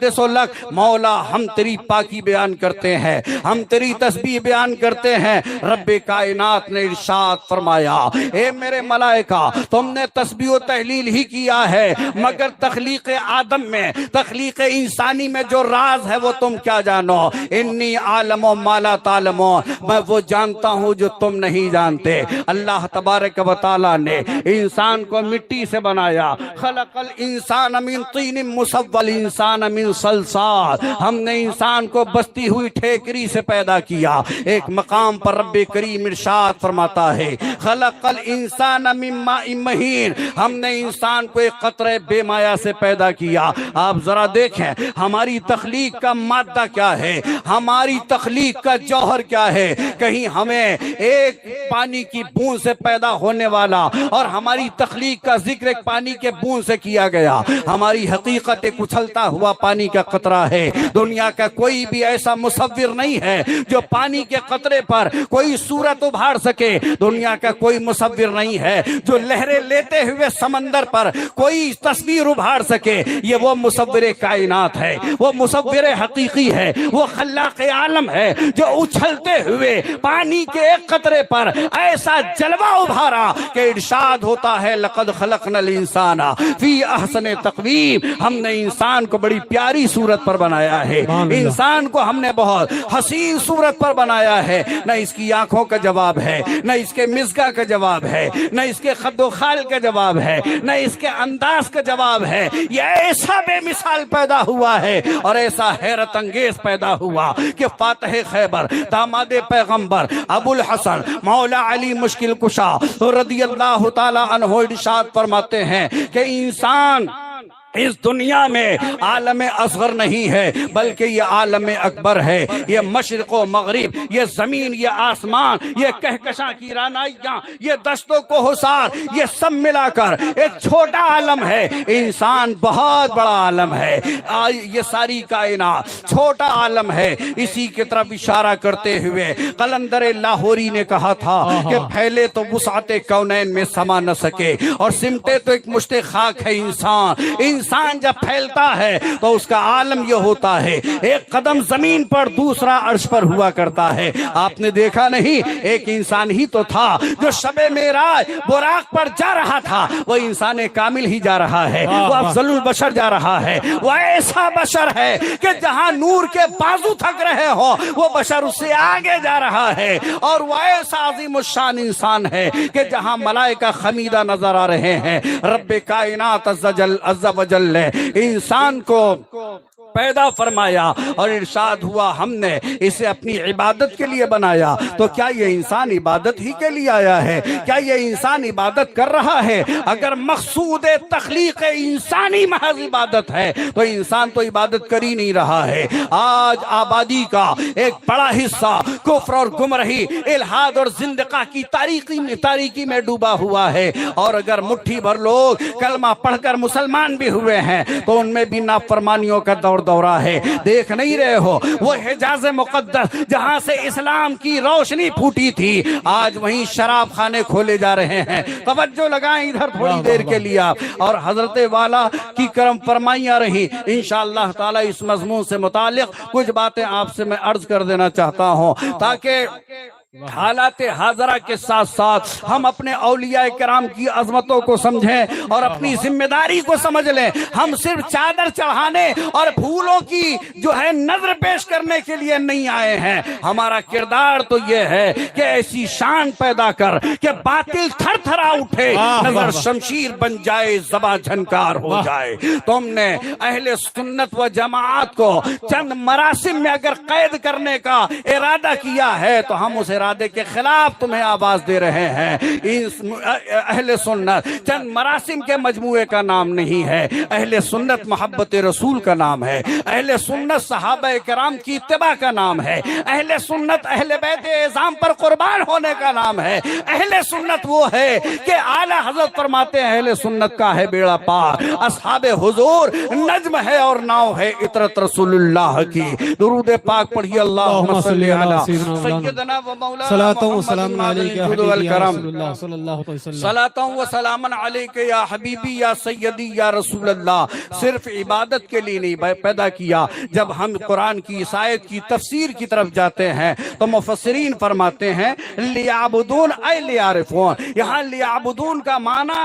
نقدس لک، مولا ہم تیری پاکی بیان کرتے ہیں، ہم تیری تسبیح بیان کرتے ہیں۔ رب کائنات نے ارشاد فرمایا اے میرے ملائکہ تم نے تسبیح و تحلیل ہی کیا ہے، مگر تخلیق آدم میں، تخلیق انسانی میں جو راز ہے وہ تم کیا جانو؟ انی عالم ما لا تعلمون، میں وہ جانتا ہوں جو تم نہیں جانتے۔ اللہ تبارک و تعالیٰ نے انسان کو مٹی سے بنایا، خلق الانسان من طین مسول انسان من صلصال، ہم نے انسان کو بستی ہوئی ٹھیکری سے پیدا کیا۔ ایک مقام پر رب کریم ارشاد فرماتا ہے خلق الانسان من ماء مہین، ہم نے انسان کو ایک قطرے بے مایا سے پیدا کیا۔ آپ ذرا دیکھیں ہماری تخلیق کا مادہ کیا ہے، ہماری تخلیق کا جوہر کیا ہے۔ کہیں ہمیں ایک پانی کی بوند سے پیدا ہونے والا اور ہماری تخلیق کا ذکر ایک پانی کے بوند سے کیا گیا۔ ہماری حقیقت ایک اچھلتا ہوا پانی کا قطرہ ہے۔ دنیا کا کوئی بھی ایسا مصور نہیں ہے جو پانی کے قطرے پر کوئی صورت ابھار سکے، دنیا کا کوئی مصور نہیں ہے جو لہریں لیتے ہوئے سمندر پر کوئی تصویر ابھار سکے۔ یہ وہ مصور کائنات ہے، وہ مصور حقیقی ہے، وہ خلاق عالم ہے جو اچھلتے ہوئے پانی کے ایک قطرے پر ایسا جلوہ ابھارا کہ ارشاد ہوتا ہے لقد خلقنا الانسان فی احسن تقویم، ہم نے انسان کو بڑی پیاری صورت پر بنایا ہے، انسان کو ہم نے بہت حسین صورت پر بنایا ہے۔ نہ اس کی آنکھوں کا جواب ہے، نہ اس کے مزگا کا جواب ہے، نہ اس کے خد و خال کا جواب ہے، نہ اس کے انداز کا جواب ہے۔ یہ ایسا بے مثال پیدا ہوا ہے اور ایسا حیرت انگیز پیدا ہوا کہ فاتح خیبر داماد پیغمبر ابو الحسن مولا علی مشکل کشا رضی اللہ تعالی عنہ ارشاد فرماتے ہیں کہ انسان اس دنیا میں عالم اصغر نہیں ہے بلکہ یہ عالم اکبر ہے۔ یہ مشرق و مغرب، یہ زمین، یہ آسمان، یہ کہکشاں کی رانائیاں، یہ دشتوں کو حصار، یہ سب ملا کر ایک چھوٹا عالم ہے۔ انسان بہت بڑا عالم ہے، یہ ساری کائنات چھوٹا عالم ہے۔ اسی کی طرف اشارہ کرتے ہوئے قلندر لاہوری نے کہا تھا کہ پھیلے تو وسعت کونین میں سما نہ سکے اور سمٹے تو ایک مشت خاک ہے انسان جب پھیلتا ہے تو اس کا عالم یہ ہوتا ہے ایک قدم زمین پر دوسرا عرش پر ہوا کرتا ہے۔ آپ نے دیکھا نہیں ایک انسان ہی تو تھا جو شب معراج براق پر جا رہا تھا، وہ انسان کامل ہی جا رہا ہے، وہ افضل البشر جا رہا ہے، وہ ایسا بشر ہے کہ جہاں نور کے بازو تھک رہے ہو وہ بشر اس سے آگے جا رہا ہے، اور وہ ایسا عظیم الشان انسان ہے کہ جہاں ملائکہ خمیدہ نظر آ رہے ہیں۔ رب کائنات عز و جل انسان کو پیدا فرمایا اور ارشاد ہوا ہم نے اسے اپنی عبادت کے لیے بنایا۔ تو کیا یہ انسان عبادت ہی کے لیے آیا ہے؟ کیا یہ انسان عبادت کر رہا ہے؟ اگر مقصود تخلیق انسانی محض عبادت ہے تو انسان تو عبادت کر ہی نہیں رہا ہے۔ آج آبادی کا ایک بڑا حصہ کفر اور گمراہی، الحاد اور زندقہ کی تاریکی میں ڈوبا ہوا ہے، اور اگر مٹھی بھر لوگ کلمہ پڑھ کر مسلمان بھی ہوئے ہیں تو ان میں بھی نافرمانیوں کا دورہ ہے۔ دیکھ نہیں رہے ہو وہ حجاز مقدس جہاں سے اسلام کی روشنی پھوٹی تھی، آج وہیں شراب خانے کھولے جا رہے ہیں۔ توجہ لگائیں ادھر تھوڑی دیر کے لیے، اور حضرت والا کی کرم فرمائیاں رہی۔ انشاءاللہ تعالی اس مضمون سے متعلق کچھ باتیں آپ سے میں عرض کر دینا چاہتا ہوں تاکہ حالات حاضرہ کے ساتھ ساتھ ہم اپنے اولیاء کرام کی عظمتوں کو سمجھیں اور اپنی ذمہ داری کو سمجھ لیں۔ ہم صرف چادر چڑھانے اور پھولوں کی جو ہے نظر پیش کرنے کے لیے نہیں آئے ہیں، ہمارا کردار تو یہ ہے کہ ایسی شان پیدا کر کہ باطل تھر تھرا اٹھے، نظر شمشیر بن جائے، زباں جھنکار ہو جائے۔ تم نے اہل سنت و جماعت کو چند مراسم میں اگر قید کرنے کا ارادہ کیا ہے تو ہم اس ارادے کے خلاف تمہیں آواز دے رہے ہیں۔ اہل سنت چند مراسم کے مجموعے کا نام نہیں ہے، اہل سنت محبت رسول کا نام ہے، اہل سنت صحابہ کرام کی اتباع کا نام ہے، اہل سنت اہل بیت اعظام پر قربان ہونے کا نام ہے۔ اہل سنت وہ ہے کہ اعلیٰ حضرت فرماتے ہیں اہل سنت کا ہے بیڑا پار، اصحاب حضور نجم ہے اور ناؤ ہے عطرت رسول اللہ کی۔ درود پاک پڑھیے اللہم صلی علی سیدنا مولانا صلاۃ و محمد سلام المعدن علیک یا الجود حبیبی یا والکرم، رسول اللہ صلی اللہ علیہ وسلم. صلاۃ و سلام علیک یا حبیبی یا سیدی یا رسول اللہ. صرف عبادت کے لیے نہیں پیدا کیا. جب ہم قرآن کی اس آیت کی تفسیر کی طرف جاتے ہیں تو مفسرین فرماتے ہیں لیعبدون اے لیعرفون. یہاں لیعبدون کا معنی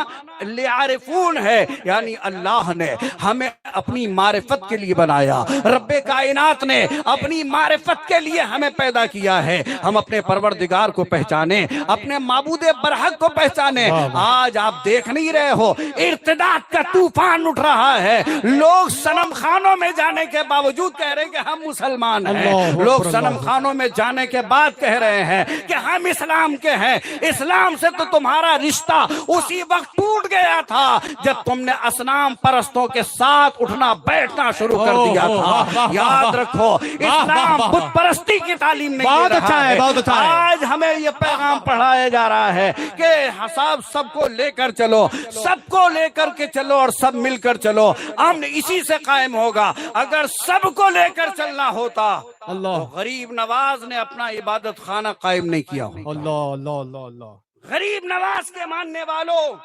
لیعرفون ہے، یعنی اللہ نے ہمیں اپنی معرفت کے لیے بنایا. رب کائنات نے اپنی معرفت کے لیے ہمیں پیدا کیا ہے. ہم اپنے پروردگار کو پہچانے، اپنے معبود برحق کو پہچانے. آج آپ دیکھ نہیں رہے ہو ارتداد کا طوفان اٹھ رہا ہے. لوگ صنم خانوں میں جانے کے باوجود کہہ رہے ہیں کہ ہم مسلمان ہیں. لوگ صنم خانوں میں جانے کے بعد کہہ رہے ہیں کہ ہم اسلام کے ہیں. اسلام سے تو تمہارا رشتہ اسی وقت ٹوٹ گیا تھا جب تم نے اصنام پرستوں کے ساتھ اٹھنا بیٹھنا شروع کر دیا تھا. یاد رکھو اسلام بت پرستی کی تعلیم نہیں دے رہا ہے. آج ہمیں یہ پیغام پڑھایا جا رہا ہے کہ حساب سب کو لے کر چلو، سب کو لے کر کے چلو اور سب مل کر چلو. امن اسی سے قائم ہوگا. اگر سب کو لے کر چلنا ہوتا تو غریب نواز نے اپنا عبادت خانہ قائم نہیں کیا ہوتا. اللہ اللہ اللہ اللہ. غریب نواز کے ماننے والوں،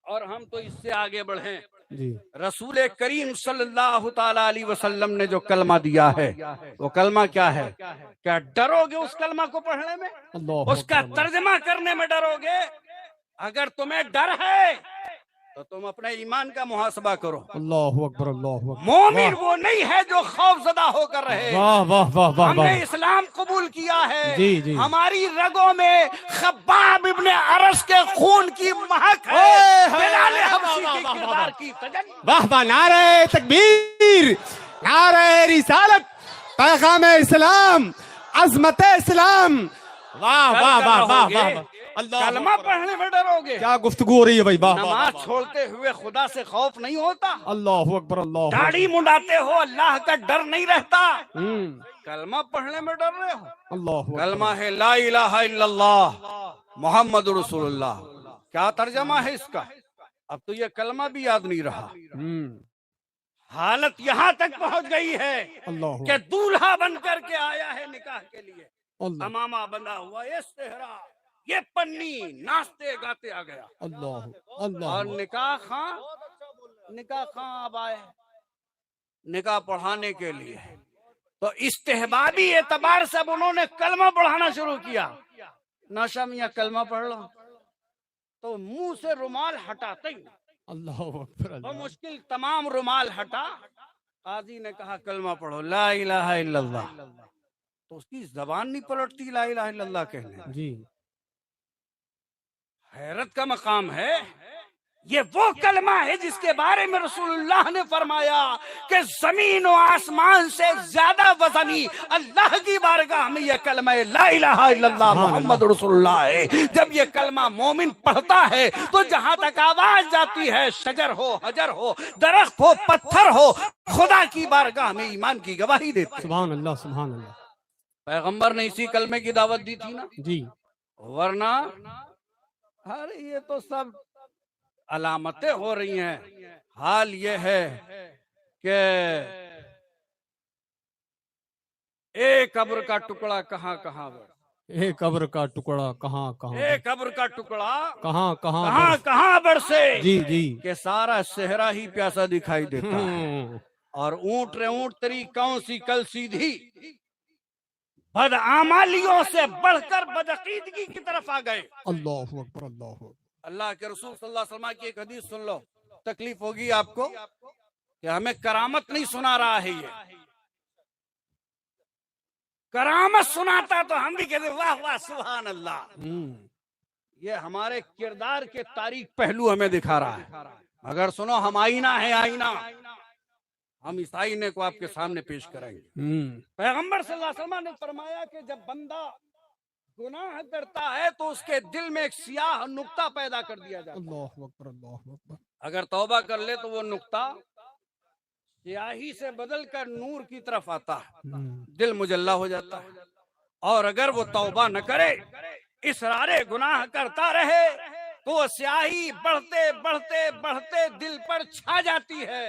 اور ہم تو اس سے آگے بڑھیں. جی رسول کریم صلی اللہ تعالی علیہ وسلم نے جو کلمہ دیا ہے وہ کلمہ کیا ہے؟ کیا ڈرو گے اس کلمہ کو پڑھنے میں؟ اس کا ترجمہ کرنے میں ڈرو گے؟ اگر تمہیں ڈر ہے تو تم اپنے ایمان کا محاسبہ کرو. اللہ اکبر اللہ اکبر. مومن وہ نہیں ہے جو خوف زدہ ہو کر رہے. واہ واہ واہ واہ. ہم نے اسلام قبول کیا ہے. جی جی. ہماری رگوں میں خباب ابن ارس کے خون کی مہک ہے. بلال حبشی کے کردار کی تجلی. واہ واہ. نعرہ تکبیر، نعرہ رسالت، پیغام اسلام، عظمت اسلام. واہ واہ واہ واہ واہ. کلمہ پڑھنے میں ڈرو گے؟ کیا گفتگو ہو رہی ہے بھائی. واہ. نماز چھوڑتے ہوئے خدا سے خوف نہیں ہوتا؟ اللہ اکبر اللہ. داڑھی منڈاتے ہو اللہ کا ڈر نہیں رہتا؟ کلمہ پڑھنے میں ڈر رہے ہو؟ اللہ. کلمہ ہے لا الہ الا اللہ محمد رسول اللہ. کیا ترجمہ ہے اس کا؟ اب تو یہ کلمہ بھی یاد نہیں رہا. حالت یہاں تک پہنچ گئی ہے کہ دولہا بن کر کے آیا ہے نکاح کے لیے، امامہ بندھا ہوا، یہ صحرا، یہ پنی، ناچتے گاتے آ گیا. اللہ. اور نکاح خاں اب آئے نکاح پڑھانے کے لیے. تو استحبابی اعتبار سے اب انہوں نے کلمہ پڑھانا شروع کیا. ناشا میاں کلمہ پڑھ لو تو منہ سے رومال ہٹاتے ہی اللہ اکبر. تو مشکل تمام رومال ہٹا. قاضی نے کہا کلمہ پڑھو لا الہ الا اللہ. تو اس کی زبان نہیں پلٹتی لا الہ الا اللہ کہنے. جی. حیرت کا مقام ہے. یہ وہ کلمہ ہے جس کے بارے میں رسول اللہ نے فرمایا کہ زمین و آسمان سے زیادہ وزنی اللہ کی بارگاہ میں یہ کلمہ لا الہ الا اللہ محمد رسول اللہ ہے. جب یہ کلمہ مومن پڑھتا ہے تو جہاں تک آواز جاتی ہے، شجر ہو، حجر ہو، درخت ہو، پتھر ہو، خدا کی بارگاہ میں ایمان کی گواہی دیتے. سبحان اللہ سبحان اللہ. پیغمبر نے اسی کلمے کی دعوت دی تھی نا. جی. ورنہ ارے یہ تو سب علامتیں ہو رہی ہیں. حال یہ ہے کہ ایک قبر کا ٹکڑا کہاں کہاں، ایک قبر کا ٹکڑا کہاں کہاں، ایک قبر کا ٹکڑا کہاں کہاں کہاں کہاں برسے. جی جی. کہ سارا صحرا ہی پیاسا دکھائی دیتا ہے. اور اونٹ رے اونٹ تیری کون سی کل سیدھی، بدعمالیوں سے بڑھ کر بدعقیدگی کی طرف آ گئے. اللہ اکبر اللہ اکبر. اللہ کے رسول صلی اللہ علیہ وسلم کی ایک حدیث سن لو. تکلیف ہوگی آپ کو کہ ہمیں کرامت نہیں سنا رہا ہے. یہ کرامت سناتا تو ہم بھی کہتے واہ واہ سبحان اللہ. یہ ہمارے کردار کے تاریخ پہلو ہمیں دکھا رہا ہے. اگر سنو ہم آئینہ ہے، آئینہ ہم اس آئینے کو آپ کے سامنے پیش کریں گے. پیغمبر صلی اللہ علیہ وسلم نے فرمایا کہ جب بندہ گناہ کرتا ہے تو اس کے دل میں ایک سیاہ نقطہ پیدا کر دیا جاتا ہے. اللہ اکبر اللہ اکبر. اگر توبہ کر لے تو وہ نقطہ سیاہی سے بدل کر نور کی طرف آتا ہے، دل مجلہ ہو جاتا ہے. اور اگر وہ توبہ نہ کرے، اصرار گناہ کرتا رہے تو وہ سیاہی بڑھتے بڑھتے بڑھتے دل پر چھا جاتی ہے.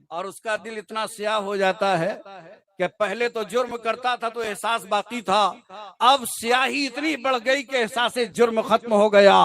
اور اس کا دل اتنا سیاہ ہو جاتا ہے کہ پہلے تو جرم کرتا تھا تو احساس باقی تھا، اب سیاہی اتنی بڑھ گئی کہ احساس جرم ختم ہو گیا۔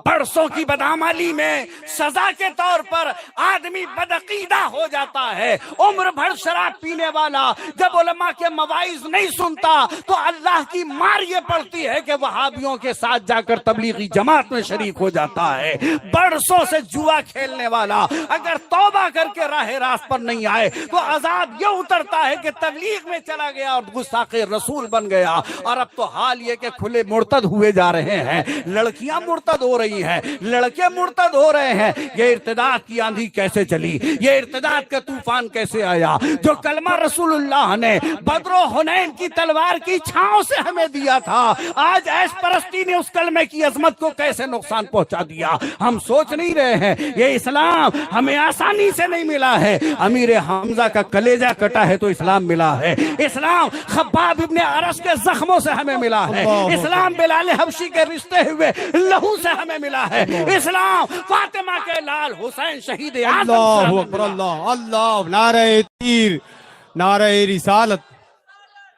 برسوں کی بدعملی میں سزا کے طور پر آدمی بدعقیدہ ہو جاتا ہے۔ عمر بھر شراب پینے والا جب علماء کے مواعظ نہیں سنتا تو اللہ کی مار یہ پڑتی ہے کہ وہابیوں کے ساتھ جا کر تبلیغی جماعت میں شریک ہو جاتا ہے۔ برسوں سے جوا کھیلنے والا اگر توبہ کر کے راہ راست پر نہیں آئے تو عذاب یہ اترتا ہے کہ تبلیغ میں چلا گیا اور گستاخ رسول بن گیا۔ اور اب تو حال یہ کہ کھلے مرتد ہوئے جا رہے ہیں، لڑکیاں مرتد ہو رہی ہیں، لڑکے مرتد ہو رہے ہیں۔ یہ ارتداد کی آندھی کیسے چلی، یہ ارتداد کا طوفان کیسے آیا؟ جو کلمہ رسول اللہ نے بدر و حنین کی تلوار کی چھاؤں سے ہمیں دیا تھا، آج ایش پرستی نے اس کلمے کی عظمت کو کیسے نقصان پہنچا دیا۔ ہم سوچ نہیں رہے ہیں یہ اسلام ہمیں آسانی سے نہیں ملا ہے۔ امیر حمزہ کا کلیجہ کٹا ہے تو اسلام ملا ہے، اسلام خباب ابن عرس کے زخموں سے ہمیں ملا ہے، اسلام بلال حبشی کے رشتے ہوئے لہو سے ہمیں ملا ہے، اسلام فاطمہ کے لال حسین شہید اعظم سے اللہ ہمیں اکبر، ملا ہے۔ اللہ اللہ، نعرہ تیر، نعرہ رسالت،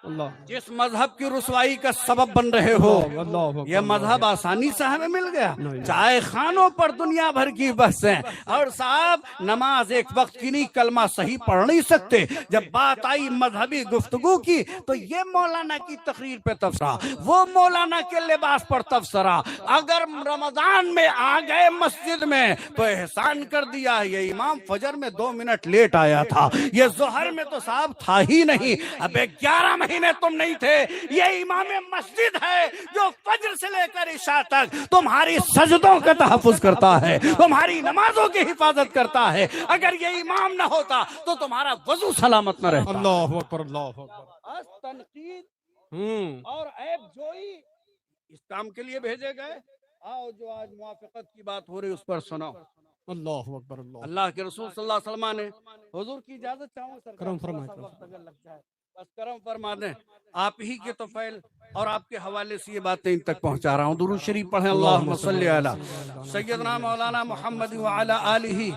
اللہ جس مذہب کی رسوائی کا سبب بن رہے ہو، اللہ یہ مذہب آسانی سے ہمیں مل گیا؟ چائے خانوں پر دنیا بھر کی بحثیں، اور صاحب نماز ایک وقت کی نہیں، کلمہ صحیح پڑھ نہیں سکتے۔ جب بات آئی مذہبی گفتگو کی تو یہ مولانا کی تقریر پہ تبصرہ، وہ مولانا کے لباس پر تبصرہ۔ اگر رمضان میں آ گئے مسجد میں تو احسان کر دیا، یہ امام فجر میں 2 منٹ لیٹ آیا تھا، یہ ظہر میں تو صاحب تھا ہی نہیں، اب 11 مہینے تم نہیں تھے۔ یہ امام مسجد ہے جو فجر سے لے کر عشاء تک تمہاری سجدوں کا تحفظ کرتا ہے، تمہاری نمازوں کی حفاظت کرتا ہے۔ اگر یہ امام نہ ہوتا تو تمہارا وضو سلامت نہ رہتا۔ اللہ اکبر، اللہ اکبر، آج تنقید اور عیب جوئی اس کام کے لیے بھیجے گئے۔ آؤ جو آج موافقت کی بات ہو رہی اس پر سنو۔ اللہ اکبر، اللہ اللہ کے رسول صلی اللہ علیہ وسلم نے حضور کی اجازت چاہوں سرکار، کرم فرمائے، تھوڑا سا وقت اگر لگ جائے بس کرم فرما دیں۔ آپ ہی کے توفیل اور آپ کے حوالے سے یہ باتیں ان تک پہنچا رہا ہوں۔ درود شریف پڑھیں، اللہم صلی علی سیدنا مولانا محمد وعلی آلہ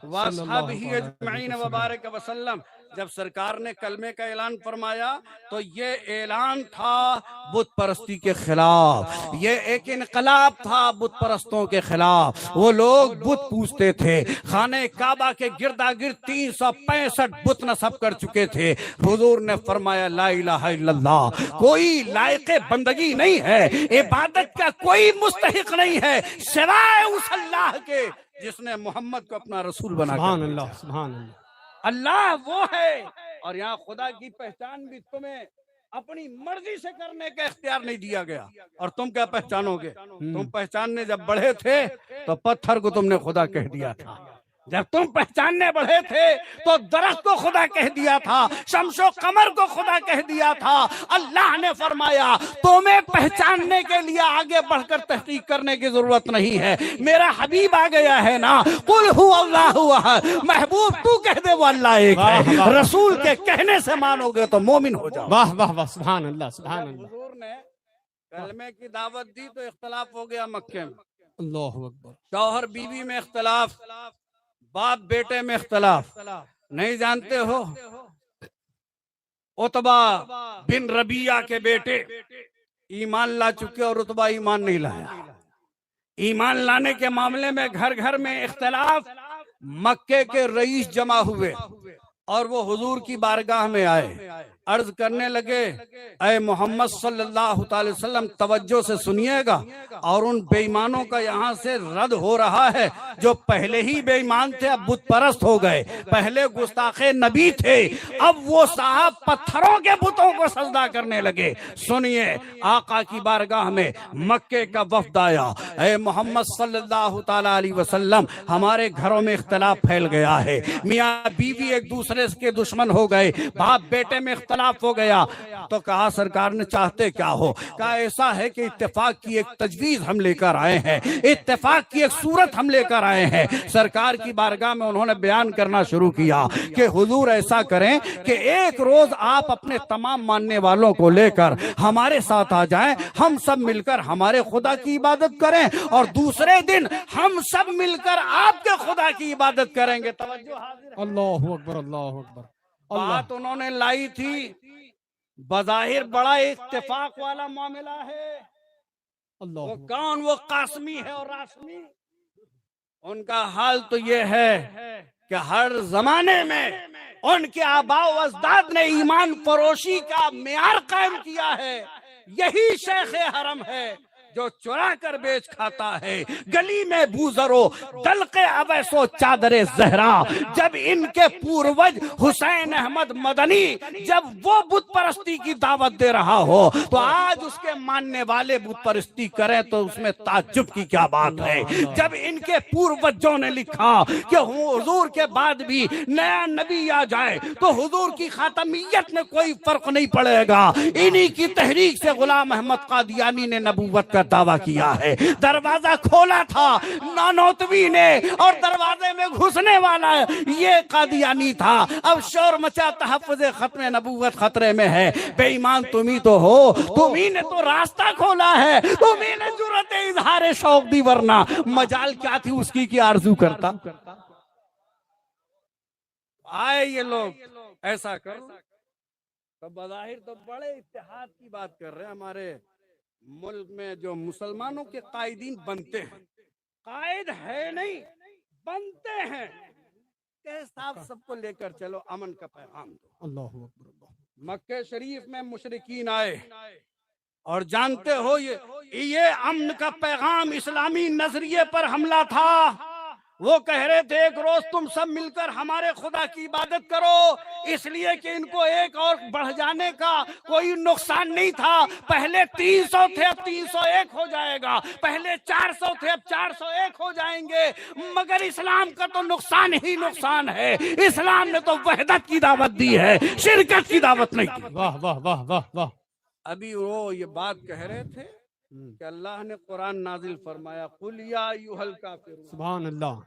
واصحابہ اجمعین وبارک وسلم۔ جب سرکار نے کلمے کا اعلان فرمایا تو یہ اعلان تھا بت پرستی کے خلاف، یہ ایک انقلاب تھا بت پرستوں کے خلاف۔ وہ لوگ بت پوجتے تھے، خانہ کعبہ کے گردا گرد 365 بت نصب کر چکے تھے۔ حضور نے فرمایا لا الہ الا اللہ، کوئی لائق بندگی نہیں ہے، عبادت کا کوئی مستحق نہیں ہے سوائے اس اللہ کے جس نے محمد کو اپنا رسول بنا کر سبحان اللہ، سبحان اللہ، اللہ وہ ہے۔ اور یہاں خدا کی پہچان بھی تمہیں اپنی مرضی سے کرنے کا اختیار نہیں دیا گیا۔ اور تم کیا پہچانو گے؟ تم پہچاننے جب بڑھے تھے تو پتھر کو تم نے خدا کہہ دیا تھا، جب تم پہچاننے بڑھے تھے تو درخت کو خدا کہہ دیا تھا، شمس و قمر کو خدا کہہ دیا تھا۔ اللہ نے فرمایا تمہیں پہچاننے کے لیے آگے بڑھ کر تحقیق کرنے کی ضرورت نہیں ہے، میرا حبیب آ گیا ہے نا، قل هو اللہ احد، محبوب تو کہہ دے وہ اللہ ایک ہے، رسول کے کہنے سے مانو گے تو مومن ہو جاؤ۔ واہ واہ واہ، سبحان اللہ، سبحان اللہ، حضور نے کلمے کی دعوت دی تو اختلاف ہو گیا مکے میں، اللہ اکبر، شوہر بیوی میں اختلاف، باپ بیٹے میں اختلاف۔ نہیں جانتے ہو عتبہ بن ربیعہ کے بیٹے ایمان لا چکے اور عتبہ ایمان نہیں لایا۔ ایمان لانے کے معاملے میں گھر گھر میں اختلاف۔ مکے کے رئیس جمع ہوئے اور وہ حضور کی بارگاہ میں آئے، عرض کرنے لگے اے محمد صلی اللہ تعالی وسلم توجہ سے سنیے گا، اور ان بے ایمانوں کا یہاں سے رد ہو رہا ہے جو پہلے ہی بے ایمان تھے، اب بت پرست ہو گئے، پہلے گستاخ نبی تھے، اب وہ صاحب پتھروں کے بتوں کو سجدہ کرنے لگے۔ سنیے آقا کی بارگاہ میں مکے کا وفد آیا، اے محمد صلی اللہ تعالی علیہ وسلم ہمارے گھروں میں اختلاف پھیل گیا ہے، میاں بیوی ایک دوسرے کے دشمن ہو گئے، باپ بیٹے میں اختلاف ہو گیا۔ تو کہا سرکار نے چاہتے کیا ہو؟ کہا ایسا ہے کہ اتفاق کی ایک تجویز ہم لے کر آئے ہیں، اتفاق کی ایک صورت ہم لے کر آئے ہیں۔ سرکار کی بارگاہ میں انہوں نے بیان کرنا شروع کیا کہ حضور ایسا کریں کہ ایک روز آپ اپنے تمام ماننے والوں کو لے کر ہمارے ساتھ آ جائیں، ہم سب مل کر ہمارے خدا کی عبادت کریں، اور دوسرے دن ہم سب مل کر آپ کے خدا کی عبادت کریں گے۔ توجہ حاضر ہے۔ اللہ اکبر، اللہ اکبر، اللہ بات انہوں نے لائی تھی بظاہر بڑا اتفاق والا معاملہ ہے، وہ اللہ کون؟ وہ قاسمی ہے اور راسمی۔ ان کا حال تو یہ ہے کہ ہر زمانے میں ان کے آباء و اجداد نے ایمان فروشی کا معیار قائم کیا ہے۔ یہی شیخ حرم ہے جو چرا کر بیچ کھاتا ہے، گلی میں بوزرو دلق اویسو چادر زہرا۔ جب ان کے پوروج حسین احمد مدنی جب وہ بت پرستی کی دعوت دے رہا ہو تو آج اس کے ماننے والے بت پرستی کریں تو اس میں تعجب کی کیا بات ہے۔ جب ان کے پوروجوں نے لکھا کہ حضور کے بعد بھی نیا نبی آ جائے تو حضور کی خاتمیت میں کوئی فرق نہیں پڑے گا، انہی کی تحریک سے غلام احمد قادیانی نے نبوت کا دعویٰ کیا ہے۔ دروازہ کھولا تھا نانوتوی نے اور دروازے میں گھسنے والا یہ قادیانی تھا۔ اب شور مچا، تحفظ ختم نبوت خطرے میں ہے۔ بے ایمان تم ہی تو ہو، تم ہی نے تو راستہ کھولا ہے، تم ہی نے جرأت اظہار شوق دی، ورنہ مجال کیا تھی اس کی آرزو کرتا۔ آئے یہ لوگ ایسا کر تو بظاہر تو بڑے اتحاد کی بات کر رہے ہیں۔ ہمارے ملک میں جو مسلمانوں کے قائدین بنتے ہیں، قائد ہے نہیں بنتے ہیں، کہ صاحب سب کو لے کر چلو، امن کا پیغام دو۔ اللہ اکبر اللہ۔ مکہ شریف میں مشرکین آئے اور جانتے ہو یہ امن کا پیغام اسلامی نظریے پر حملہ تھا۔ وہ کہہ رہے تھے ایک روز تم سب مل کر ہمارے خدا کی عبادت کرو، اس لیے کہ ان کو ایک اور بڑھ جانے کا کوئی نقصان نہیں تھا۔ پہلے 300 تھے، اب 301 ہو جائے گا، پہلے 400 تھے، اب 401 ہو جائیں گے، مگر اسلام کا تو نقصان ہی نقصان ہے۔ اسلام نے تو وحدت کی دعوت دی ہے، شرکت کی دعوت نہیں دی۔ واہ واہ واہ واہ واہ۔ ابھی وہ یہ بات کہہ رہے تھے کہ اللہ نے قرآن نازل فرمایا، قل یا ایھا الکافرون، سبحان اللہ۔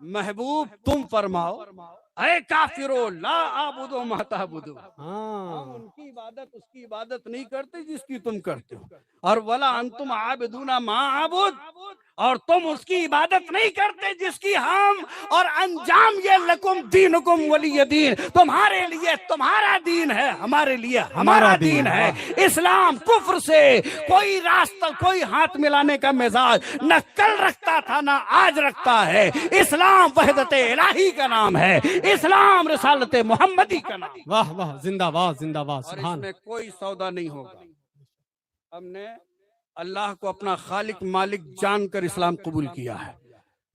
محبوب تم فرماؤ اے کافرو لا اعبد ما تعبدون، ہم ان کی عبادت اس کی عبادت نہیں کرتے جس کی تم کرتے ہو، اور ولا انتم عابدون ما اعبد، اور تم اس کی عبادت نہیں کرتے جس کی ہم، اور انجام یہ لکم دینکم ولی دین، تمہارے لیے تمہارا دین ہے، ہمارے لیے ہمارا دین ہے۔ اسلام کفر سے کوئی راستہ، کوئی ہاتھ ملانے کا مزاج نہ کل رکھتا تھا نہ آج رکھتا ہے۔ اسلام وحدت الہی کا نام ہے، اسلام رسالت محمدی کا نام۔ واہ واہ، زندہ باد زندہ باد، اور اس سبحان۔ میں کوئی سودا نہیں ہوگا۔ ہم نے اللہ کو اپنا خالق مالک جان کر اسلام قبول کیا ہے۔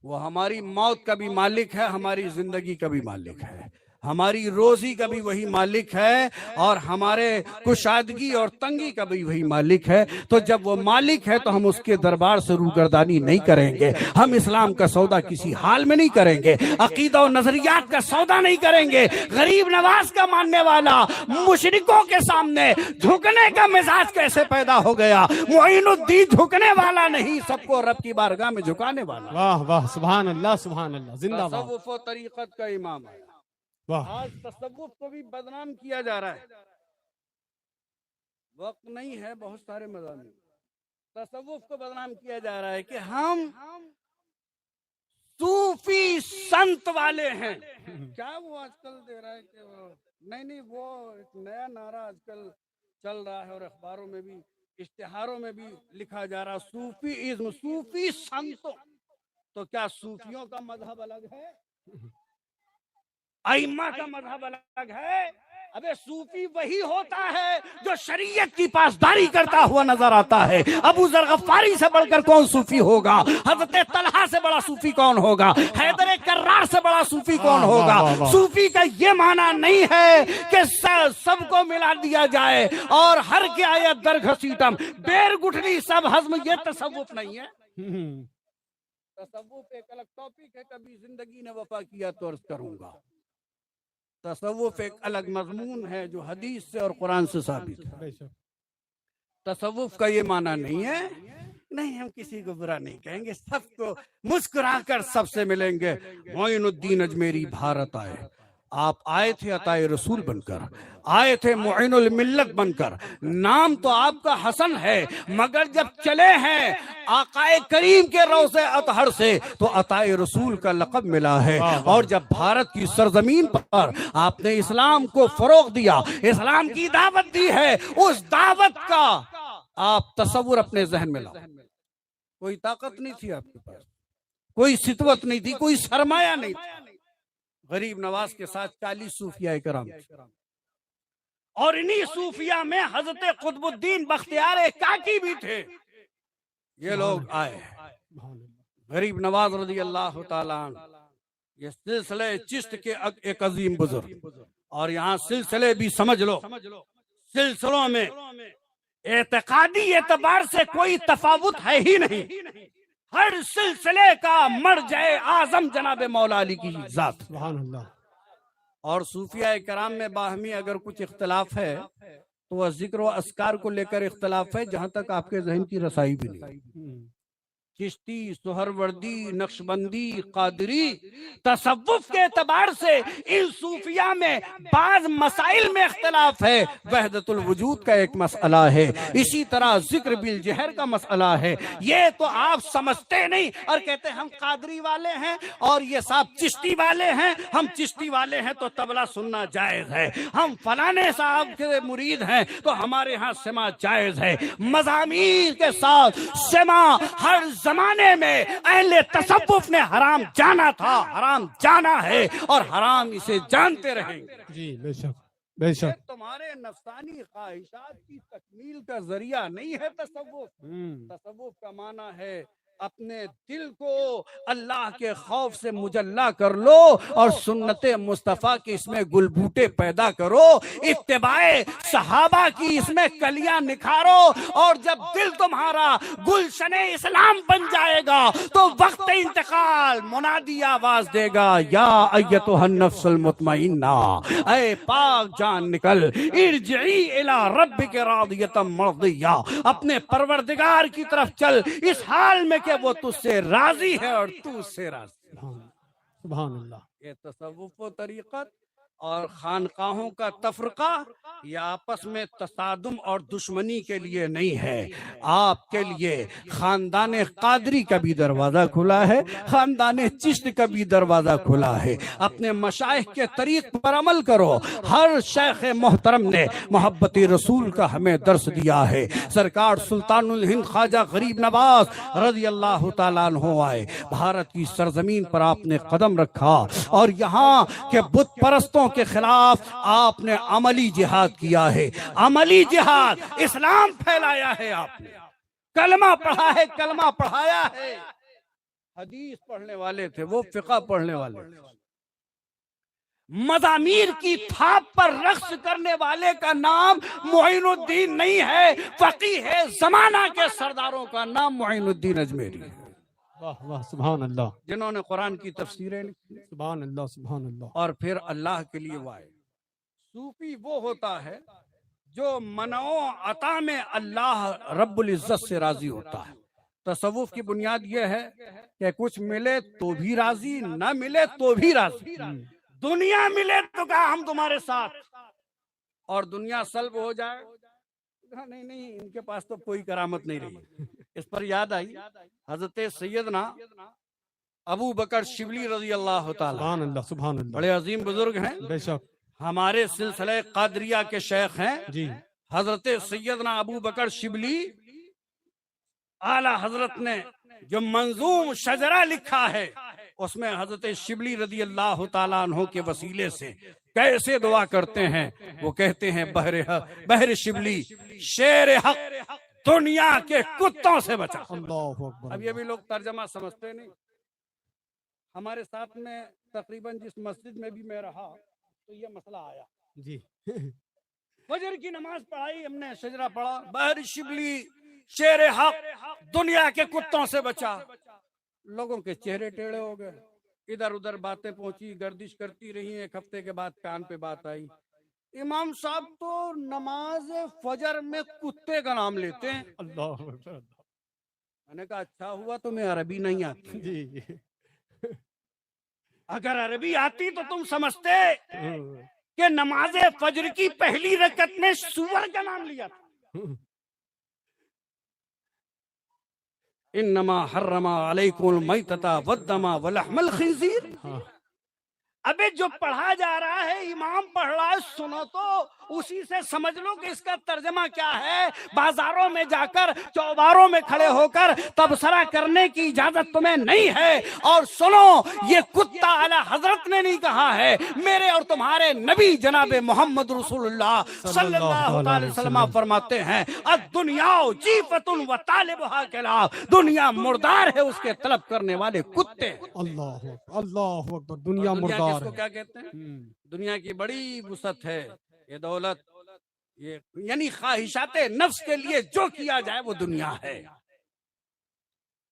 وہ ہماری موت کا بھی مالک ہے، ہماری زندگی کا بھی مالک ہے، ہماری روزی کا بھی وہی مالک ہے، اور ہمارے کشادگی اور تنگی کا بھی وہی مالک ہے۔ تو جب وہ مالک ہے تو ہم اس کے دربار سے روگردانی نہیں کریں گے، ہم اسلام کا سودا کسی حال میں نہیں کریں گے، عقیدہ و نظریات کا سودا نہیں کریں گے۔ غریب نواز کا ماننے والا مشرکوں کے سامنے جھکنے کا مزاج کیسے پیدا ہو گیا؟ معین الدین جھکنے والا نہیں، سب کو رب کی بارگاہ میں جھکانے والا۔ واہ واہ، سبحان اللہ سبحان اللہ، زندہ باد۔ تصوف و طریقت کا امام ہے۔ واہ، آج تصوف کو بھی بدنام کیا جا رہا ہے، وقت نہیں ہے بہت سارے مضامین۔ تصوف کو بدنام کیا جا رہا ہے کہ ہم صوفی سنت والے ہیں۔ کیا وہ آج کل دے رہا ہے کہ نہیں، وہ ایک نیا نعرہ آج کل چل رہا ہے، اور اخباروں میں بھی اشتہاروں میں بھی لکھا جا رہا، صوفی ازم، صوفی سنتوں۔ تو کیا صوفیوں کا مذہب الگ ہے؟ ائمہ کا مذہب الگ ہے؟ ابے صوفی وہی ہوتا ہے جو شریعت کی پاسداری کرتا ہوا نظر آتا ہے۔ ابو ذر غفاری سے بڑھ کر کون صوفی ہوگا؟ حضرت طلحہ سے بڑا صوفی کون ہوگا؟ حیدر کرار سے بڑا صوفی کون ہوگا؟ صوفی کا یہ معنی نہیں ہے کہ سب کو ملا دیا جائے اور ہر کے آئے در گھسیٹم، بیر گٹھلی سب ہضم، یہ تصوف نہیں ہے۔ تصوف ایک الگ ٹاپک ہے، کبھی زندگی نے وفا کیا تو عرض کروں گا۔ تصوف ایک الگ مضمون ہے جو حدیث سے اور قرآن سے ثابت ہے۔ تصوف کا یہ معنی نہیں ہے، نہیں ہم کسی کو برا نہیں کہیں گے، سب کو مسکرا کر سب سے ملیں گے۔ معین الدین اجمیری بھارت آئے، آپ آئے تھے عطائے رسول بن کر، آئے تھے معین الملت بن کر، نام تو آپ کا حسن ہے، مگر جب چلے ہیں آقائے کریم کے روضے اطہر سے تو عطائے رسول کا لقب ملا ہے۔ اور جب بھارت کی سرزمین پر آپ نے اسلام کو فروغ دیا، اسلام کی دعوت دی ہے، اس دعوت کا آپ تصور اپنے ذہن میں لاؤ۔ کوئی طاقت نہیں تھی آپ کے پاس، کوئی سطوت نہیں تھی، کوئی سرمایہ نہیں تھا۔ غریب نواز کے ساتھ 40 صوفیاء کرام تھے، اور انہی صوفیاء میں حضرت قطب الدین بختیار کاکی بھی تھے۔ یہ لوگ آئے، غریب نواز رضی اللہ تعالیٰ عنہ، یہ سلسلہ چشت کے ایک عظیم بزرگ، اور یہاں سلسلے بھی سمجھ لو، سلسلوں میں اعتقادی اعتبار سے کوئی تفاوت ہے ہی نہیں، ہر سلسلے کا مرجع اعظم جناب مولا علی کی ذات۔ سبحان اللہ۔ اور صوفیاء کرام میں باہمی اگر کچھ اختلاف ہے تو وہ ذکر و اذکار کو لے کر اختلاف ہے، جہاں تک آپ کے ذہن کی رسائی بھی نہیں۔ چشتی، سہروردی، نقشبندی، قادری، تصوف کے اعتبار سے ان صوفیاء میں بعض مسائل میں اختلاف ہے، وحدت الوجود کا ایک مسئلہ ہے، اسی طرح ذکر بالجہر کا مسئلہ ہے۔ یہ تو آپ سمجھتے نہیں اور کہتے ہیں ہم قادری والے ہیں اور یہ صاحب چشتی والے ہیں، ہم چشتی والے ہیں تو طبلہ سننا جائز ہے، ہم فلانے صاحب کے مرید ہیں تو ہمارے ہاں سماع جائز ہے۔ مضامین کے ساتھ سماع ہر زمانے میں اہل تصوف نے حرام جانا تھا، حرام جانا ہے اور حرام اسے جانتے رہیں گے۔ جی بے شک بے شک۔ تمہارے نفسانی خواہشات کی تکمیل کا ذریعہ نہیں ہے تصوف۔ تصوف کا معنی ہے اپنے دل کو اللہ کے خوف سے مجلا کر لو اور سنت مصطفیٰ کے اس میں گل بوٹے پیدا کرو، اتباع صحابہ کی اس میں کلیاں نکھارو، اور جب دل تمہارا گلشن اسلام بن جائے گا تو وقت انتقال منادی آواز دے گا، یا ایتھا النفس المطمئنہ، اے پاک جان نکل، ارجعی الی ربک راضیۃ مرضیہ، اپنے پروردگار کی طرف چل اس حال میں کہ وہ تجھ سے راضی ہے اور تو اس سے راضی۔ سبحان اللہ۔ یہ تصوف و طریقت اور خانقاہوں کا تفرقہ یہ آپس میں تصادم اور دشمنی کے لیے نہیں ہے، آپ کے لیے خاندان قادری کا بھی دروازہ کھلا ہے، خاندان چشت کا بھی دروازہ کھلا ہے۔ اپنے مشائخ کے طریق پر عمل کرو، ہر شیخ محترم نے محبت رسول کا ہمیں درس دیا ہے۔ سرکار سلطان الہند خواجہ غریب نواز رضی اللہ تعالیٰ عنہ آئے، بھارت کی سرزمین پر آپ نے قدم رکھا اور یہاں کے بت پرستوں کے خلاف آپ نے عملی جہاد کیا ہے، عملی جہاد، اسلام پھیلایا ہے، آپ نے کلمہ پڑھا ہے، کلمہ پڑھایا ہے۔ حدیث پڑھنے والے تھے وہ، فقہ پڑھنے والے تھے۔ مزامیر کی تھاپ پر رقص کرنے والے کا نام معین الدین نہیں ہے، فقیہ ہے زمانہ کے سرداروں کا نام معین الدین اجمیری ہے، واہ واہ سبحان اللہ، جنہوں نے قرآن کی تفسیریں لکھی سبحان اللہ سبحان اللہ۔ اور پھر اللہ کے لیے وائے۔ صوفی وہ ہوتا ہے جو منع و عطا میں اللہ رب العزت سے راضی ہوتا ہے۔ تصوف کی بنیاد یہ ہے کہ کچھ ملے تو بھی راضی، نہ ملے تو بھی راضی۔ دنیا ملے تو کہا ہم تمہارے ساتھ، اور دنیا سلب ہو جائے کہا نہیں نہیں ان کے پاس تو کوئی کرامت نہیں رہی۔ اس پر یاد آئی حضرت سیدنا ابو بکر شبلی رضی اللہ تعالیٰ، سبحان اللہ سبحان اللہ، بڑے عظیم بزرگ ہیں، بے شک۔ ہمارے سلسلہ قادریہ کے شیخ ہیں جی حضرت سیدنا ابو بکر شبلی۔ اعلی حضرت نے جو منظوم شجرہ لکھا ہے اس میں حضرت شبلی رضی اللہ تعالیٰ عنہ کے وسیلے سے کیسے دعا کرتے ہیں۔ وہ کہتے ہیں بحر شبلی شیر حق دنیا کے کتوں سے بچا۔ اللہ اکبر۔ اب یہ بھی لوگ ترجمہ سمجھتے نہیں۔ ہمارے ساتھ میں تقریباً جس مسجد میں بھی میں رہا تو یہ مسئلہ آیا، جی فجر کی نماز پڑھائی ہم نے، شجرہ پڑھا، بحر شبلی شیر حق دنیا کے کتوں سے بچا۔ لوگوں کے چہرے ٹیڑھے ہو گئے، ادھر ادھر باتیں پہنچی، گردش کرتی رہی۔ ایک ہفتے کے بعد کان پہ بات آئی، امام صاحب تو نماز فجر میں کتے کا نام لیتے ہیں۔ اللہ اکبر۔ میں نے کہا اچھا ہوا تمہیں عربی نہیں آتی۔ جی اگر عربی آتی تو تم سمجھتے کہ نماز فجر کی پہلی رکعت میں سور کا نام لیا تھا. انما حرم علیکم المیتۃ والدم ولحم الخنزیر. ابے جو پڑھا جا رہا ہے امام پڑھ رہا ہے سنو تو اسی سے سمجھ لو کہ اس کا ترجمہ کیا ہے. بازاروں میں جا کر چوباروں میں کھڑے ہو کر تبصرہ کرنے کی اجازت تمہیں نہیں ہے. اور سنو یہ کتا اعلی حضرت نے نہیں کہا ہے, میرے اور تمہارے نبی جناب محمد رسول اللہ صلی اللہ علیہ وسلم فرماتے ہیں الدنیا جیفۃ وطالبها کلاب. دنیا مردار ہے, اس کے طلب کرنے والے کتے. اللہ اکبر. دنیا مردار اس کو کیا کہتے ہیں؟ دنیا کی بڑی وسعت ہے یہ دولت, یہ یعنی خواہشات نفس کے لیے جو کیا جائے وہ دنیا ہے.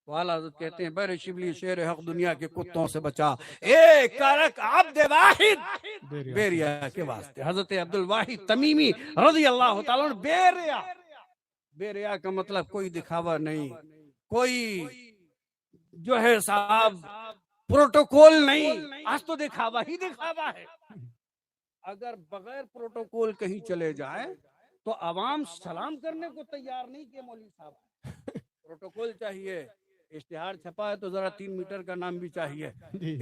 والا حضرت کہتے ہیں بیر شبلی شیر حق دنیا کے کتوں سے بچا, ایک کرک عبد واحد بیریا کے واسطے. حضرت عبد الواحد تمیمی رضی اللہ تعالیٰ عنہ بیریا. بیریا کا مطلب کوئی دکھاوا نہیں, کوئی جو ہے صاحب پروٹوکول نہیں. آج تو دکھاوا ہی دکھاوا ہے. اگر بغیر پروٹوکول کہیں چلے جائیں تو عوام سلام کرنے کو تیار نہیں کہ مولوی صاحب. پروٹوکول چاہیے, اشتہار چھپا ہے تو ذرا 3 میٹر کا نام بھی چاہیے,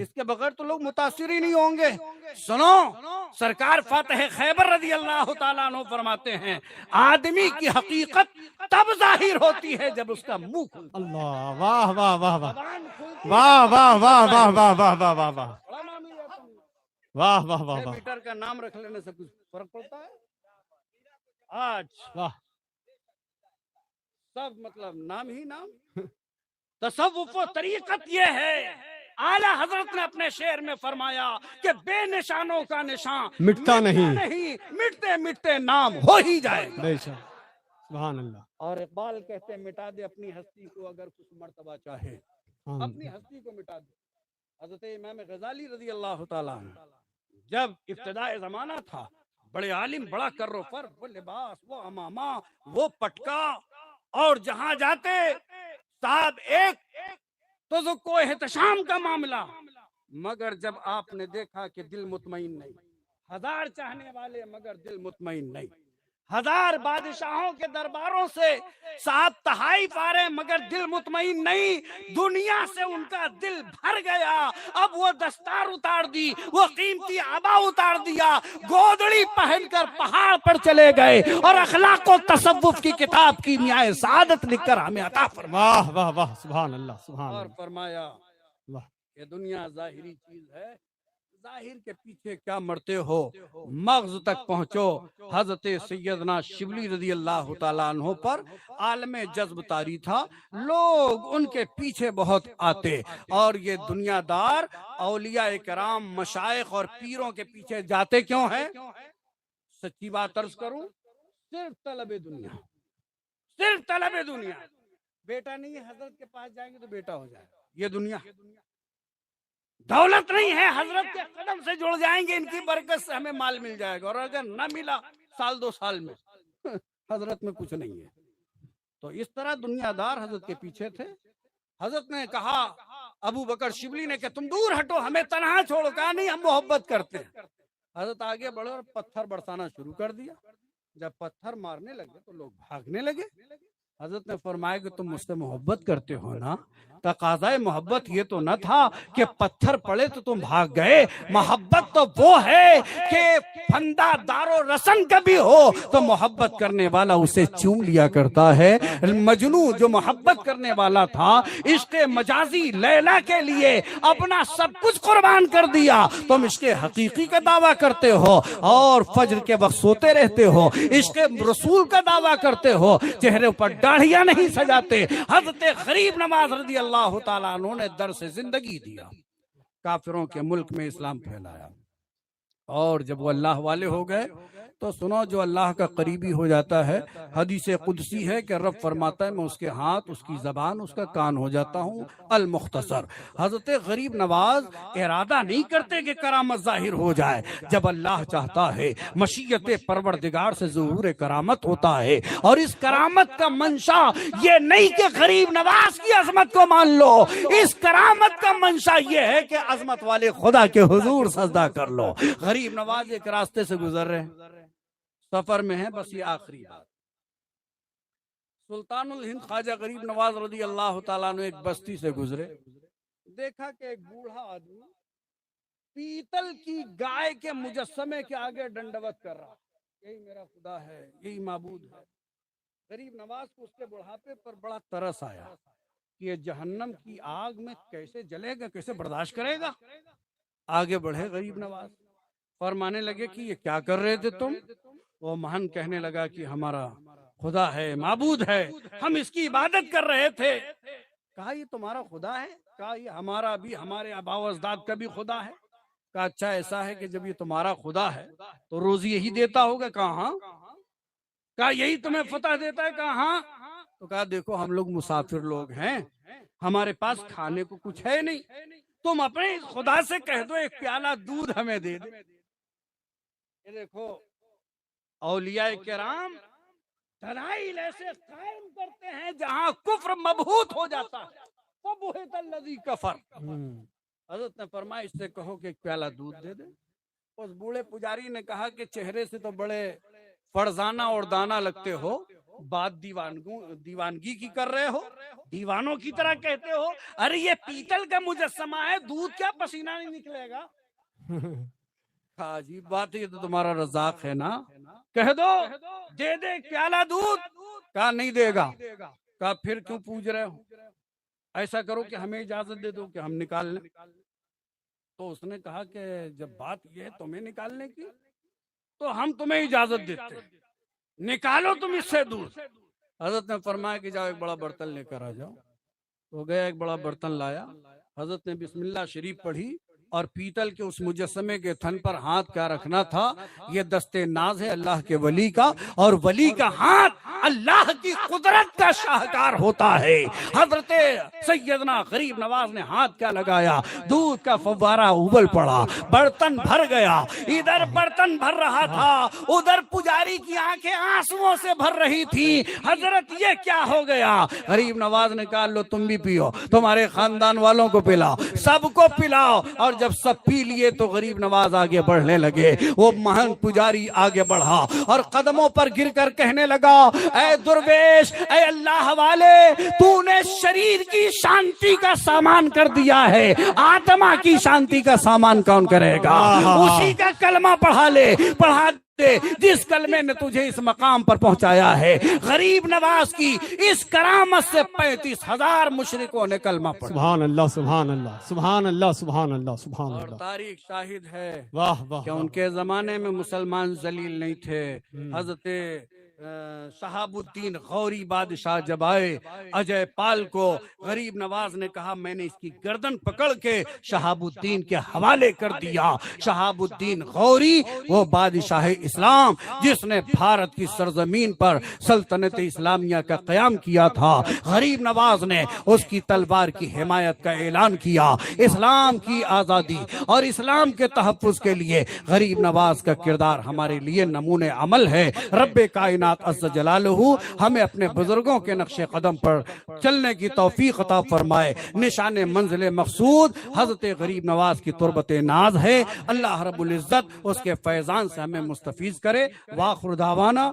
اس کے بغیر تو لوگ متاثر ہی نہیں ہوں گے. سنو سرکار فاتح خیبر رضی اللہ تعالیٰ عنہ فرماتے ہیں آدمی کی حقیقت تب ظاہر ہوتی ہے جب اس کا منہ کھلتا ہے. اللہ. واہ واہ واہ واہ واہ واہ واہ واہ واہ واہ واہ واہ واہ واہ واہ واہ واہ. میٹر کا نام رکھ لینے سے کچھ فرق پڑتا ہے؟ آج واہ سب مطلب نام ہی نام. تصوف و طریقت یہ ہے, اعلی حضرت نے اپنے شعر میں فرمایا کہ بے نشانوں کا نشان مٹتا نہیں, مٹتے مٹتے نام ہو ہی جائے گا. بے شک. سبحان اللہ. اور اقبال کہتے ہیں مٹا دے اپنی ہستی کو اگر کچھ مرتبہ چاہے, اپنی ہستی کو مٹا دے. حضرت امام غزالی رضی اللہ تعالیٰ عنہ جب ابتدائے زمانہ تھا, بڑے عالم, بڑا کر و فر, وہ لباس, وہ امامہ, وہ پٹکا, اور جہاں جاتے صاحب ایک تو ذکو احتشام کا معاملہ. مگر جب آپ نے دیکھا کہ دل مطمئن نہیں, 1000 چاہنے والے مگر دل مطمئن نہیں, 1000 بادشاہوں کے درباروں سے صاحب تحائف آ رہے مگر دل مطمئن نہیں, دنیا سے ان کا دل بھر گیا. اب وہ دستار اتار دی, وہ قیمتی عبا اتار دیا, گودڑی پہن کر پہاڑ پر چلے گئے اور اخلاق و تصوف کی کتاب کی نیائے سعادت لکھ کر ہمیں عطا فرمایا. واہ واہ واہ. سبحان اللہ. سبحان اور اللہ. فرمایا کہ دنیا ظاہری چیز ہے, ظاہر کے پیچھے کیا مرتے ہو, مغز تک پہنچو. حضرت سیدنا شبلی رضی اللہ تعالیٰ عنہ پر عالم جذب طاری تھا, لوگ ان کے پیچھے بہت آتے, اور یہ دنیا دار اولیاء کرام, مشائخ اور پیروں کے پیچھے جاتے کیوں ہیں؟ سچی بات عرض کروں, صرف طلب دنیا, صرف طلب دنیا. بیٹا نہیں ہے, حضرت کے پاس جائیں گے تو بیٹا ہو جائے گا. یہ دنیا دولت نہیں ہے, حضرت کے قدم سے جڑ جائیں گے, ان کی برکت سے ہمیں مال مل جائے گا, اور اگر نہ ملا 1-2 سال میں حضرت میں کچھ نہیں ہے. تو اس طرح دنیا دار حضرت کے پیچھے تھے. حضرت نے کہا, ابو بکر شبلی نے کہ تم دور ہٹو, ہمیں تنہا چھوڑو. کہا نہیں, ہم محبت کرتے ہیں. حضرت آگے بڑھے اور پتھر برسانا شروع کر دیا. جب پتھر مارنے لگے تو لوگ بھاگنے لگے. حضرت نے فرمایا کہ تم مجھ سے محبت کرتے ہو نا, تقاضائے محبت یہ تو نہ تھا کہ پتھر پڑے تو تم بھاگ گئے. محبت تو وہ ہے کہ پھندا دار و رسن کبھی ہو تو محبت کرنے والا اسے چوم لیا کرتا ہے. مجنو جو محبت کرنے والا تھا, عشق مجازی لیلا کے لیے اپنا سب کچھ قربان کر دیا. تم عشق حقیقی کا دعویٰ کرتے ہو اور فجر کے وقت سوتے رہتے ہو, عشق رسول کا دعویٰ کرتے ہو, چہرے پر داڑھیاں نہیں سجاتے. حضرت غریب نواز رضی اللہ تعالیٰ عنہ نے درس زندگی دیا, کافروں کے ملک میں اسلام پھیلایا. اور جب وہ اللہ والے ہو گئے تو سنو, جو اللہ کا قریبی ہو جاتا ہے حدیث قدسی ہے کہ رب فرماتا ہے میں اس کے ہاتھ، اس کی زبان، اس کا کان ہو جاتا ہوں المختصر۔ حضرت غریب نواز ارادہ نہیں کرتے کہ کرامت ظاہر ہو جائے، جب اللہ چاہتا ہے مشیت پروردگار سے ظہور کرامت ہوتا ہے، اور اس کرامت کا منشا یہ نہیں کہ غریب نواز کی عظمت کو مان لو، اس کرامت کا منشا یہ ہے کہ عظمت والے خدا کے حضور سجدہ کر لو۔ غریب نواز ایک راستے سے گزر رہے ہیں، سفر میں ہے، بس یہ آخری بات۔ سلطان الہند خواجہ غریب نواز رضی اللہ تعالیٰ عنہ ایک بستی سے گزرے، دیکھا کہ ایک بوڑھا آدمی پیتل کی گائے کے مجسمے کے آگے ڈنڈوت کر رہا، یہی میرا خدا ہے، یہی معبود ہے۔ غریب نواز کو اس کے بڑھاپے پر بڑا ترس آیا کہ یہ جہنم کی آگ میں کیسے جلے گا، کیسے برداشت کرے گا۔ آگے بڑھے غریب نواز، فرمانے لگے کہ یہ کیا کر رہے تھے تم؟ وہ مہن کہنے لگا کہ ہمارا خدا ہے، معبود ہے، ہم اس کی عبادت کر رہے تھے۔ کہا یہ تمہارا خدا ہے؟ کہا یہ ہمارا بھی، ہمارے آباء و اجداد کا بھی خدا ہے۔ کہا اچھا ایسا ہے کہ جب یہ تمہارا خدا ہے تو روزی یہی دیتا ہوگا؟ کہا ہاں۔ کہا یہی تمہیں فتح دیتا ہے؟ کہا ہاں۔ تو کہا دیکھو ہم لوگ مسافر لوگ ہیں، ہمارے پاس کھانے کو کچھ ہے نہیں، تم اپنے خدا سے کہہ دو ایک پیالہ دودھ ہمیں دے دے۔ یہ دیکھو اولیاء کرام دلائل ایسے قائم کرتے ہیں جہاں کفر مبہوت ہو جاتا ہے، فبہت الذی کفر۔ حضرت نے فرمایا اس سے کہو کہ ایک پیالہ دودھ دے دے۔ اس بوڑھے پجاری نے کہا کہ چہرے سے تو بڑے فرزانہ اور دانا لگتے ہو، بات دیوانگی کی کر رہے ہو، دیوانوں کی طرح کہتے ہو، ارے یہ پیتل کا مجسمہ ہے، دودھ کیا پسینہ نہیں نکلے گا؟ عجیب بات ہے، یہ تو تمہارا رزاق ہے نا، کہہ دو دے دے ایک پیالہ دودھ۔ کہا نہیں دے گا۔ کہا پھر کیوں پوچھ رہے ہو؟ ایسا کرو کہ ہمیں اجازت دے دو کہ ہم نکال لیں۔ تو اس نے کہا کہ جب بات یہ ہے تمہیں نکالنے کی تو ہم تمہیں اجازت دیتے ہیں، نکالو تم اس سے دودھ۔ حضرت نے فرمایا کہ جاؤ ایک بڑا برتن لے کر آ جاؤ۔ تو گیا، ایک بڑا برتن لایا، حضرت نے بسم اللہ شریف پڑھی، اور پیتل کے اس مجسمے کے تھن پر ہاتھ کیا رکھنا تھا؟ یہ دستے ناز ہے اللہ کے ولی کا، اور ولی کا ہاتھ اللہ کی قدرت کا شاہکار ہوتا ہے۔ حضرت سیدنا غریب نواز نے ہاتھ کیا لگایا، دودھ کا فوارہ ابل پڑا، برتن بھر گیا۔ ادھر برتن بھر رہا تھا، ادھر پجاری کی آنکھیں آنسوؤں سے بھر رہی تھی۔ حضرت یہ کیا ہو گیا؟ غریب نواز نے کہا لو تم بھی پیو، تمہارے خاندان والوں کو پلاؤ، سب کو پلاؤ۔ اور جب سب پی لیے تو غریب نواز آگے بڑھنے لگے۔ وہ مہن پجاری آگے بڑھا اور قدموں پر گر کر کہنے لگا، اے درویش، اے اللہ والے، تو نے شریر کی شانتی کا سامان کر دیا ہے، آتما کی شانتی کا سامان کون کرے گا؟ اسی کا کلمہ پڑھا لے، پڑھا دے جس کلمے نے تجھے اس مقام پر پہنچایا ہے۔ غریب نواز کی اس کرامت سے 35,000 مشرکوں نے کلمہ پڑھا۔ سبحان اللہ، سبحان اللہ، سبحان اللہ، سبحان اللہ، سبحان اور اللہ۔ تاریخ شاہد ہے واہ واہ، کہ ان کے زمانے میں مسلمان ذلیل نہیں تھے۔ حضرت شہاب الدین غوری بادشاہ جب آئے، اجے پال کو غریب نواز نے کہا میں نے اس کی گردن پکڑ کے شہاب الدین کے حوالے کر دیا۔ شہاب الدین غوری وہ بادشاہ اسلام جس نے بھارت کی سرزمین پر سلطنت اسلامیہ کا قیام کیا تھا، غریب نواز نے اس کی تلوار کی حمایت کا اعلان کیا۔ اسلام کی آزادی اور اسلام کے تحفظ کے لیے غریب نواز کا کردار ہمارے لیے نمونہ عمل ہے۔ رب کائنات عز جلالہ ہمیں اپنے بزرگوں کے نقش قدم پر چلنے کی توفیق عطا فرمائے۔ نشان منزل مقصود حضرت غریب نواز کی تربت ناز ہے۔ اللہ رب العزت اس کے فیضان سے ہمیں مستفیض کرے۔ وآخر دعوانا